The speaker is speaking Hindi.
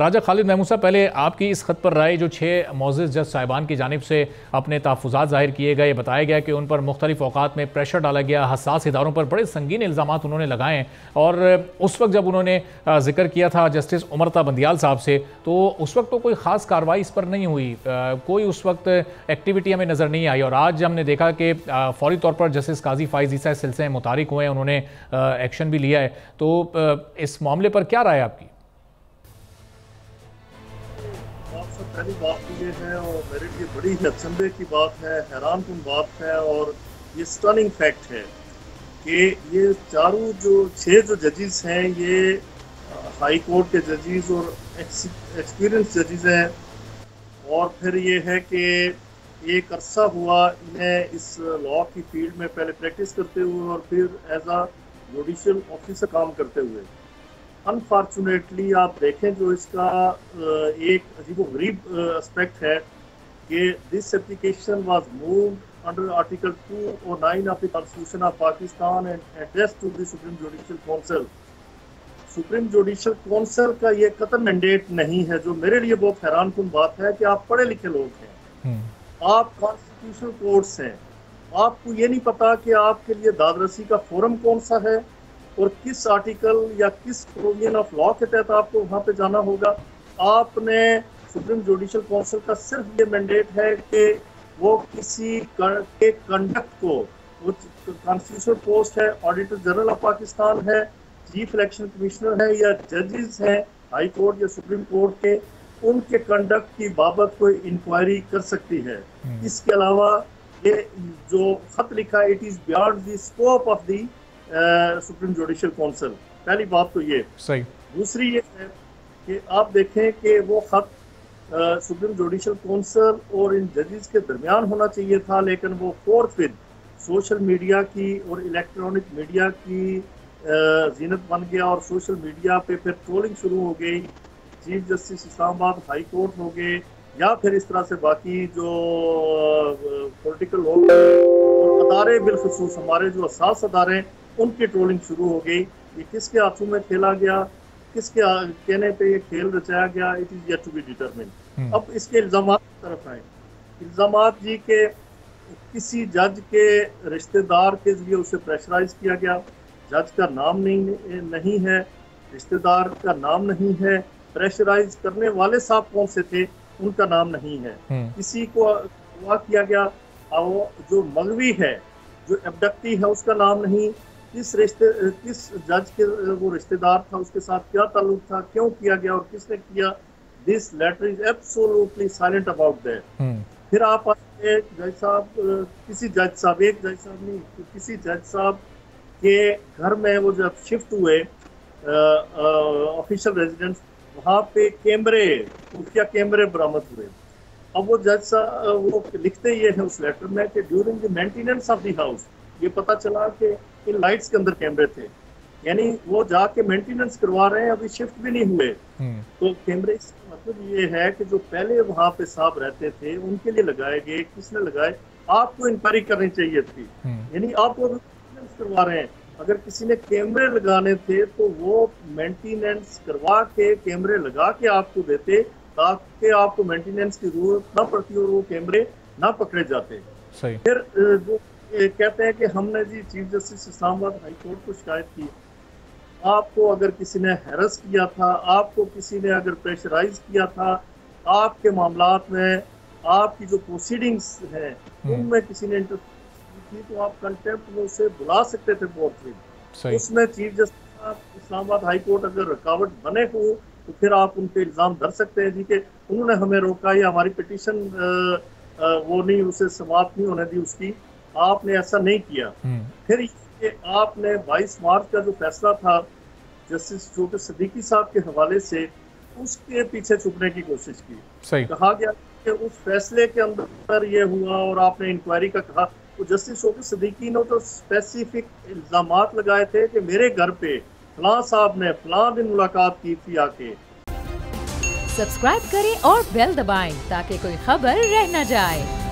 राजा खालिद महमूद साहब, पहले आपकी इस खत पर राय जो 6 मोअज़्ज़िज़ जज साहिबान की जानिब से अपने तहफ़्फ़ुज़ात ज़ाहिर किए गए, बताया गया कि उन पर मुख्तलिफ़ औक़ात में प्रेशर डाला गया, हसास इदारों पर बड़े संगीन इल्ज़ामात उन्होंने लगाए। और उस वक्त जब उन्होंने जिक्र किया था जस्टिस उमरता बंदियाल साहब से, तो उस वक्त तो कोई ख़ास कार्रवाई इस पर नहीं हुई, कोई उस वक्त एक्टिविटी हमें नज़र नहीं आई। और आज हमने देखा कि फ़ौरी तौर पर जस्टिस काज़ी फ़ाइज़ ईसा इस सिलसिले में मुतारिक हुए हैं, उन्होंने एक्शन भी लिया है। तो इस मामले पर क्या राय आपकी? पहली बात तो ये है और मेरे लिए बड़ी ही अचंभे की बात है, हैरानकुन बात है और ये स्टनिंग फैक्ट है कि ये चारों जो 6 जो जजेस हैं, ये हाई कोर्ट के जजेस और एक्सपीरियंस जजेस हैं। और फिर ये है कि एक अरसा हुआ इन्हें इस लॉ की फील्ड में पहले प्रैक्टिस करते हुए और फिर एज आ जुडिशल ऑफिसर काम करते हुए। अनफॉर्चुनेटली आप देखें जो इसका एक अजीबोगरीब एस्पेक्ट है कि this application was moved under article 209 of the constitution of Pakistan and addressed to the supreme judicial council. Supreme judicial council का ये कतई मैंडेट नहीं है, जो मेरे लिए बहुत हैरानकुन बात है कि आप पढ़े लिखे लोग हैं, आप कॉन्स्टिट्यूशनल कोर्ट्स हैं, आपको ये नहीं पता कि आपके लिए दादरसी का फोरम कौन सा है और किस आर्टिकल या किस प्रोविजन ऑफ लॉ के तहत आपको वहां पे जाना होगा। आपने सुप्रीम जुडिशल काउंसिल का सिर्फ ये मैंडेट है कि वो किसी के कंडक्ट को, कॉन्स्टिट्यूशनल पोस्ट है, ऑडिटर जनरल ऑफ पाकिस्तान है, चीफ इलेक्शन कमिश्नर है या जजेस हैं हाई कोर्ट या सुप्रीम कोर्ट के, उनके कंडक्ट की बाबत कोई इंक्वायरी कर सकती है। इसके अलावा ये जो खत लिखा है, it is beyond the scope of the supreme judicial council. पहली बात तो ये सही। दूसरी ये है कि आप देखें कि वो खत सुप्रीम जुडिशल काउंसिल और इन जजेस के दरमियान होना चाहिए था, लेकिन वो फोर्थ सोशल मीडिया की और इलेक्ट्रॉनिक मीडिया की जीनत बन गया और सोशल मीडिया पे फिर ट्रोलिंग शुरू हो गई। Chief justice Islamabad high court हो गए या फिर इस तरह से बाकी जो पॉलिटिकल लोग और अदारे, बिलखसूस हमारे जो असास अदारे, उनकी ट्रोलिंग शुरू हो गई। ये किसके हाथों में खेला गया, किसके कहने पे ये खेल रचाया गया, it is yet to be determined. अब इसके इल्जामात की तरफ आए। इल्जामात जी के किसी जज के रिश्तेदार के जरिए उसे प्रेशराइज किया गया। जज का नाम नहीं है, रिश्तेदार का नाम नहीं है, प्रेशराइज करने वाले साहब कौन से थे उनका नाम नहीं है। किसी को अगवा किया गया, जो मगवी है, जो एबडक्टी है, उसका नाम नहीं। किस जज के वो रिश्तेदार था, उसके साथ क्या ताल्लुक था, क्यों किया गया और किसने किया, this letter is absolutely silent about that. फिर आप एक जज साहब, किसी जज साहब, एक जज साहब नहीं तो किसी जज साहब के घर में वो जब शिफ्ट हुए ऑफिशियल रेजिडेंस, वहाँ पे कैमरे, खुफिया कैमरे बरामद हुए। अब वो जज साहब वो लिखते ये है उस लेटर में कि during the maintenance of the house, ये पता चला कि इन लाइट्स के अंदर कैमरे थे, यानी वो जाके मेंटेनेंस करवा रहे हैं, अभी शिफ्ट भी नहीं हुए। तो कैमरे, मतलब ये है कि जो पहले वहाँ पे साहब रहते थे उनके लिए लगाए गए, किसने लगाए, आपको इंक्वायरी करनी चाहिए थी, यानी आप वो मेंटेनेंस करवा रहे हैं। अगर किसी ने कैमरे लगाने थे तो वो मेंटेनेंस करवा के कैमरे लगा के आपको देते ताकि आपको मेंटेनेंस की जरूरत ना पड़ती और वो कैमरे ना पकड़े जाते। सही। फिर जो कहते हैं कि हमने जी chief justice Islamabad high court को शिकायत की। आपको अगर किसी ने हैरस किया था, आपको किसी ने अगर प्रेशराइज किया था, आपके मामलात में आपकी जो प्रोसीडिंग्स हैं उनमें किसी ने इंटरफेयर की, तो आप कंटेम्प्ट में उसे बुला सकते थे कोर्ट में। उसमें chief justice Islamabad high court अगर रुकावट बने हो तो फिर आप उन पे इल्ज़ाम धर सकते हैं जी कि उन्होंने हमें रोका या हमारी पिटीशन वो नहीं, उसे समाप्त नहीं होने दी उसकी, आपने ऐसा नहीं किया। फिर ये आपने 22 मार्च का जो फैसला था जस्टिस शोकत सिद्दीकी साहब के हवाले से, उसके पीछे छुपने की कोशिश की। सही। कहा गया कि उस फैसले के अंदर ये हुआ और आपने इंक्वायरी का कहा, तो जस्टिस शोकत सिद्दीकी ने तो स्पेसिफिक इल्जामात लगाए थे कि मेरे घर पे फलां साहब ने फलां दिन मुलाकात की थी आके। सब्सक्राइब करें और बेल दबाएं ताकि कोई खबर रह न जाए।